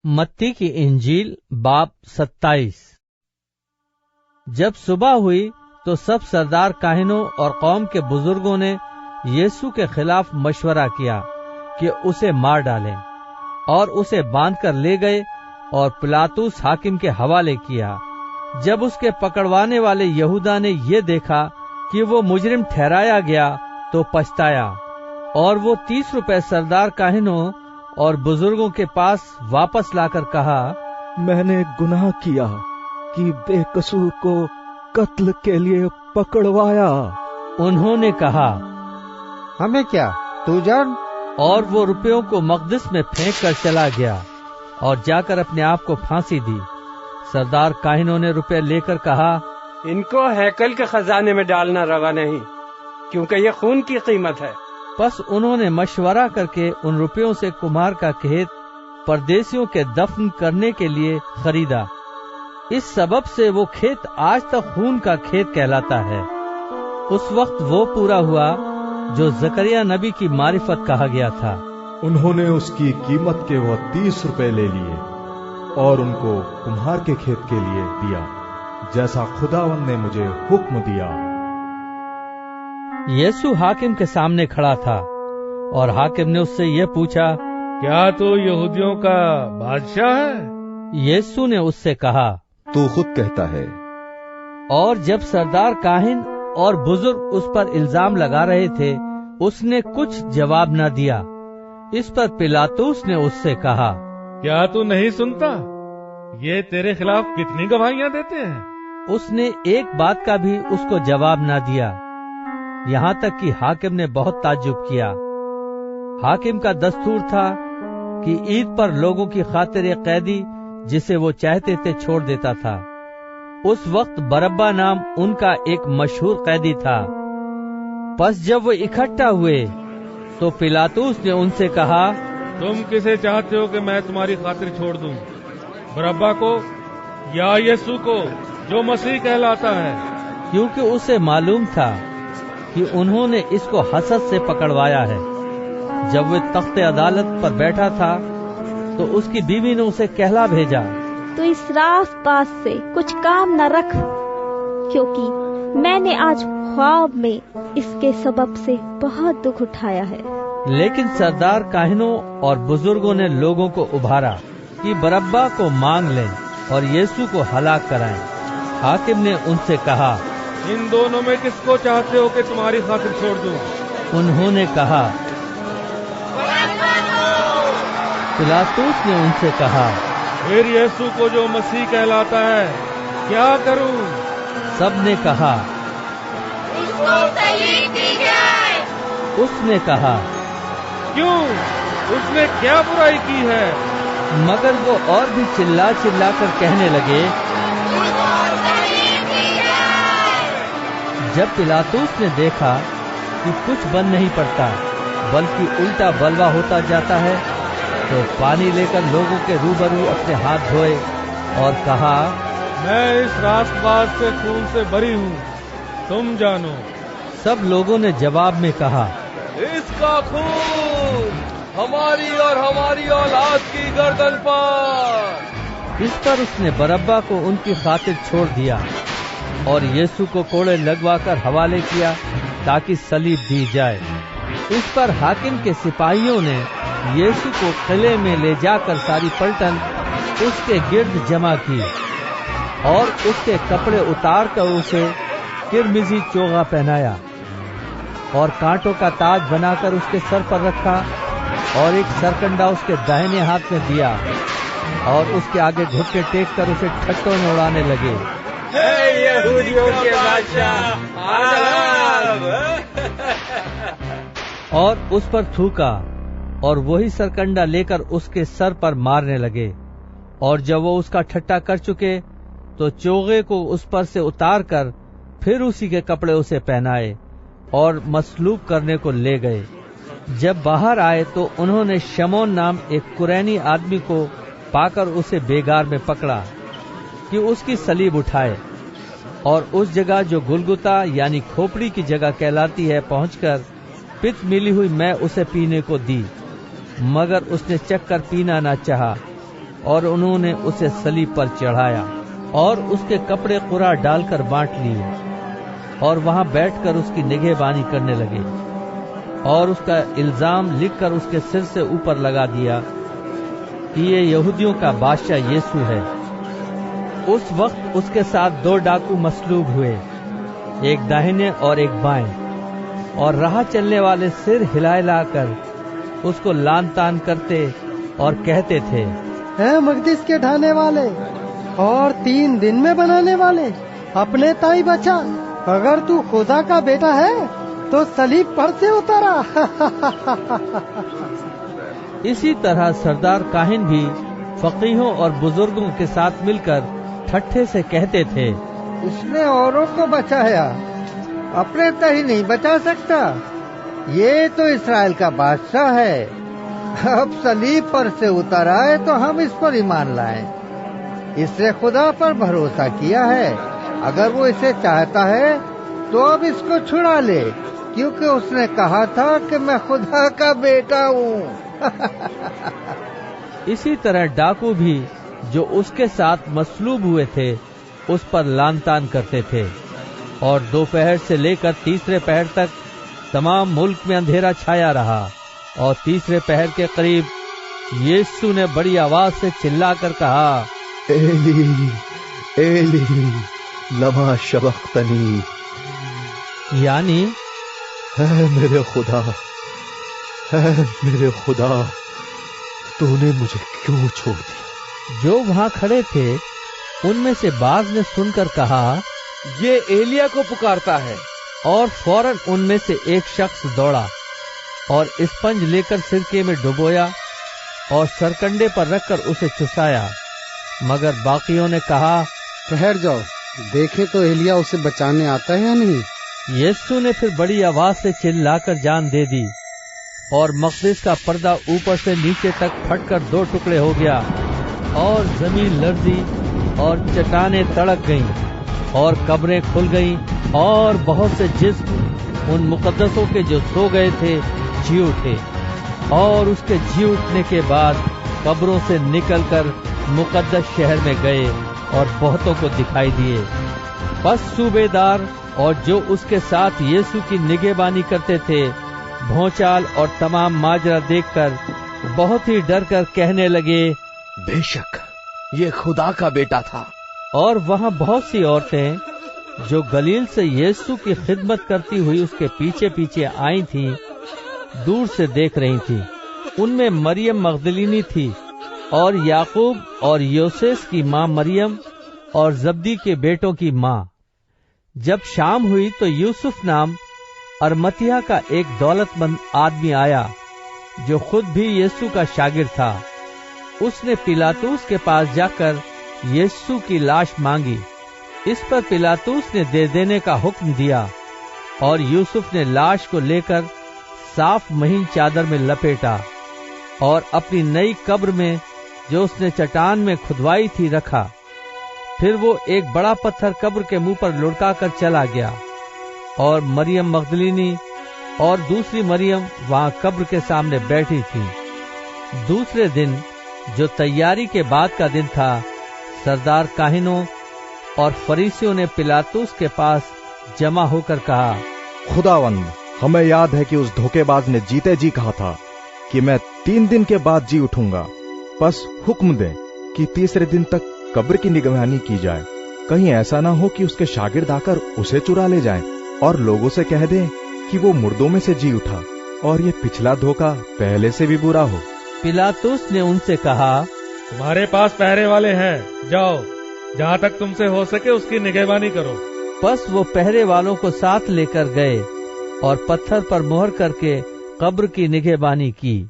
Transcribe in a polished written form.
मत्ती की इंजील बाब 27। जब सुबह हुई तो सब सरदार काहिनों और कौम के बुजुर्गों ने यीशु के खिलाफ मशवरा किया कि उसे मार डालें, और उसे बांधकर ले गए और पिलातुस हाकिम के हवाले किया। जब उसके पकड़वाने वाले यहूदा ने ये देखा कि वो मुजरिम ठहराया गया तो पछताया, और वो 30 रुपए सरदार काहिनों और बुजुर्गों के पास वापस लाकर कहा, मैंने गुनाह किया कि बेकसूर को कत्ल के लिए पकड़वाया। उन्होंने कहा, हमें क्या, तू जान। और वो रुपयों को मकदस में फेंक कर चला गया और जाकर अपने आप को फांसी दी। सरदार काहिनों ने रुपए लेकर कहा, इनको हैकल के खजाने में डालना रवा नहीं, क्योंकि ये खून की कीमत है। बस उन्होंने मशवरा करके उन रुपयों से कुम्हार का खेत परदेशियों के दफन करने के लिए खरीदा। इस सबब से वो खेत आज तक खून का खेत कहलाता है। उस वक्त वो पूरा हुआ जो जकरिया नबी की मारिफत कहा गया था। उन्होंने उसकी कीमत के वो 30 रुपए ले लिए और उनको कुम्हार के खेत के लिए दिया, जैसा खुदावंद ने मुझे हुक्म दिया। यीशु हाकिम के सामने खड़ा था और हाकिम ने उससे ये पूछा, क्या तू यहूदियों का बादशाह है? यीशु ने उससे कहा, तू खुद कहता है। और जब सरदार काहिन और बुजुर्ग उस पर इल्जाम लगा रहे थे, उसने कुछ जवाब न दिया। इस पर पिलातुस ने उससे कहा, क्या तू नहीं सुनता? ये तेरे खिलाफ कितनी गवाहियां देते हैं। उसने एक बात का भी उसको जवाब न दिया, यहाँ तक कि हाकिम ने बहुत ताज्जुब किया। हाकिम का दस्तूर था कि ईद पर लोगों की खातिर एक कैदी जिसे वो चाहते थे छोड़ देता था। उस वक्त बरब्बा नाम उनका एक मशहूर कैदी था। बस जब वो इकट्ठा हुए तो पिलातुस ने उनसे कहा, तुम किसे चाहते हो कि मैं तुम्हारी खातिर छोड़ दूं, बरब्बा को या यीशु को जो मसीह कहलाता है? क्योंकि उसे मालूम था कि उन्होंने इसको हसद से पकड़वाया है। जब वो तख्ते अदालत पर बैठा था तो उसकी बीवी ने उसे कहला भेजा, तो इस राजपास से कुछ काम न रख, क्योंकि मैंने आज ख्वाब में इसके सबब से बहुत दुख उठाया है। लेकिन सरदार काहिनों और बुजुर्गों ने लोगों को उभारा कि बरब्बा को मांग लें और यीशु को हलाक कराएं। हाकिम ने उनसे कहा, इन दोनों में किसको चाहते हो कि तुम्हारी खातिर छोड़ दूं? उन्होंने कहा, पिलातुस ने उनसे कहा, फिर यीशु को जो मसीह कहलाता है क्या करूं? सब ने कहा, इसको सलीब दी जाए। उसने कहा, क्यों? उसने क्या बुराई की है? मगर वो और भी चिल्ला चिल्ला कर कहने लगे, इसको सलीब दी जाए। जब पिलातुस ने देखा कि कुछ बन नहीं पड़ता बल्कि उल्टा बलवा होता जाता है, तो पानी लेकर लोगों के रूबरू अपने हाथ धोए और कहा, मैं इस रास्तबाज से खून से भरी हूँ, तुम जानो। सब लोगों ने जवाब में कहा, इसका खून हमारी और हमारी औलाद की गर्दन पर। इस पर उसने बरब्बा को उनकी खातिर छोड़ दिया और यीशु को कोड़े लगवाकर हवाले किया ताकि सलीब दी जाए। इस पर हाकिम के सिपाहियों ने यीशु को किले में ले जाकर सारी पलटन उसके गिर्द जमा की और उसके कपड़े उतार कर उसे किरमिजी चोगा पहनाया और कांटों का ताज बनाकर उसके सर पर रखा और एक सरकंडा उसके दाहिने हाथ में दिया और उसके आगे घुटने टेक कर उसे ठट्टों में उड़ाने लगे, हे यहूदियों के बादशाह, और उस पर थूका और वही सरकंडा लेकर उसके सर पर मारने लगे। और जब वो उसका ठट्टा कर चुके तो चोगे को उस पर से उतार कर फिर उसी के कपड़े उसे पहनाए और मसलूब करने को ले गए। जब बाहर आए तो उन्होंने शमौन नाम एक कुरैनी आदमी को पाकर उसे बेगार में पकड़ा कि उसकी सलीब उठाए, और उस जगह जो गुलगुता यानी खोपड़ी की जगह कहलाती है पहुंचकर पित्त मिली हुई मैं उसे पीने को दी, मगर उसने चख कर पीना न चाहा اور انہوں نے اسے صلیب پر چڑھایا اور اس کے کپڑے قرع ڈال کر بانٹ لیے اور وہاں بیٹھ کر اس کی نگہبانی کرنے لگے اور اس کا الزام لکھ کر اس کے سر سے اوپر لگا دیا کہ یہ یہودیوں کا بادشاہ یسوع ہے۔ اس وقت اس کے ساتھ 2 ڈاکو مصلوب ہوئے، ایک داہنے اور ایک بائیں، اور راہ چلنے والے سر ہلا ہلا کر اس کو لان تان کرتے اور کہتے تھے، اے مقدس کے ڈھانے والے اور 3 دن میں بنانے والے، اپنے تائی بچا، اگر تو خدا کا بیٹا ہے تو صلیب پر سے اترا۔ اسی طرح سردار کاہن بھی فقیہوں اور بزرگوں کے ساتھ مل کر ٹھٹھے سے کہتے تھے، اس نے اوروں کو بچایا، اپنے تہی نہیں بچا سکتا، یہ تو اسرائیل کا بادشاہ ہے، اب صلیب پر سے اتر آئے تو ہم اس پر ایمان لائیں۔ اس نے خدا پر بھروسہ کیا ہے، اگر وہ اسے چاہتا ہے تو اب اس کو چھڑا لے، کیونکہ اس نے کہا تھا کہ میں خدا کا بیٹا ہوں۔ اسی طرح ڈاکو بھی جو اس کے ساتھ مصلوب ہوئے تھے اس پر لان تان کرتے تھے، اور 2 سے لے کر 3 پہر تک تمام ملک میں اندھیرا چھایا رہا، اور 3 پہر کے قریب یسوع نے بڑی آواز سے چلا کر کہا، ایلی ایلی لما شبختنی، یعنی اے میرے خدا تو نے مجھے کیوں چھوڑ دیا؟ جو وہاں کھڑے تھے ان میں سے بعض نے سن کر کہا، یہ ایلیا کو پکارتا ہے۔ اور فوراً ان میں سے ایک شخص دوڑا اور اسپنج لے کر سرکے میں ڈبویا اور سرکنڈے پر رکھ کر اسے چسایا، مگر باقیوں نے کہا، ٹھہر جاؤ، دیکھے تو ایلیا اسے بچانے آتا ہے یا نہیں۔ یسوع نے پھر بڑی آواز سے چلا کر جان دے دی، اور مقدس کا پردہ اوپر سے نیچے تک پھٹ کر 2 ٹکڑے ہو گیا، اور زمین لرزی اور چٹانیں تڑک گئیں اور قبریں کھل گئیں، اور بہت سے جسم ان مقدسوں کے جو سو گئے تھے جی اٹھے، اور اس کے جی اٹھنے کے بعد قبروں سے نکل کر مقدس شہر میں گئے اور بہتوں کو دکھائی دیے۔ پس صوبے دار اور جو اس کے ساتھ یسوع کی نگہبانی کرتے تھے بھونچال اور تمام ماجرا دیکھ کر بہت ہی ڈر کر کہنے لگے، بے شک یہ خدا کا بیٹا تھا۔ اور وہاں بہت سی عورتیں جو گلیل سے یسوع کی خدمت کرتی ہوئی اس کے پیچھے پیچھے آئی تھیں دور سے دیکھ رہی تھیں۔ ان میں مریم مغدلینی تھی، اور یعقوب اور یوسیس کی ماں مریم، اور زبدی کے بیٹوں کی ماں۔ جب شام ہوئی تو یوسف نام ارمتیہ کا ایک دولت مند آدمی آیا جو خود بھی یسوع کا شاگرد تھا۔ اس نے پلاطوس کے پاس جا کر یسوع کی لاش مانگی۔ اس پر پلاطوس نے دے دینے کا حکم دیا، اور یوسف نے لاش کو لے کر صاف مہین چادر میں لپیٹا اور اپنی نئی قبر میں جو اس نے چٹان میں کھدوائی تھی رکھا۔ پھر وہ ایک بڑا پتھر قبر کے منہ پر لڑکا کر چلا گیا، اور مریم مغدلینی اور دوسری مریم وہاں قبر کے سامنے بیٹھی تھی۔ دوسرے دن جو تیاری کے بعد کا دن تھا، سردار کاہنوں اور فریسیوں نے پلاطوس کے پاس جمع ہو کر کہا، خداوند، ہمیں یاد ہے کہ اس دھوکے باز نے جیتے جی کہا تھا کہ میں 3 دن کے بعد جی اٹھوں گا، بس حکم دیں کہ 3 دن تک قبر کی نگرانی کی جائے، کہیں ایسا نہ ہو کہ اس کے شاگرد آ کر اسے چرا لے جائیں اور لوگوں سے کہہ دیں کہ وہ مردوں میں سے جی اٹھا، اور یہ پچھلا دھوکہ پہلے سے بھی برا ہو۔ پلاطوس نے ان سے کہا، تمہارے پاس پہرے والے ہیں، جاؤ، جہاں تک تم سے ہو سکے اس کی نگہبانی کرو۔ پس وہ پہرے والوں کو ساتھ لے کر گئے اور پتھر پر مہر کر کے قبر کی نگہبانی کی۔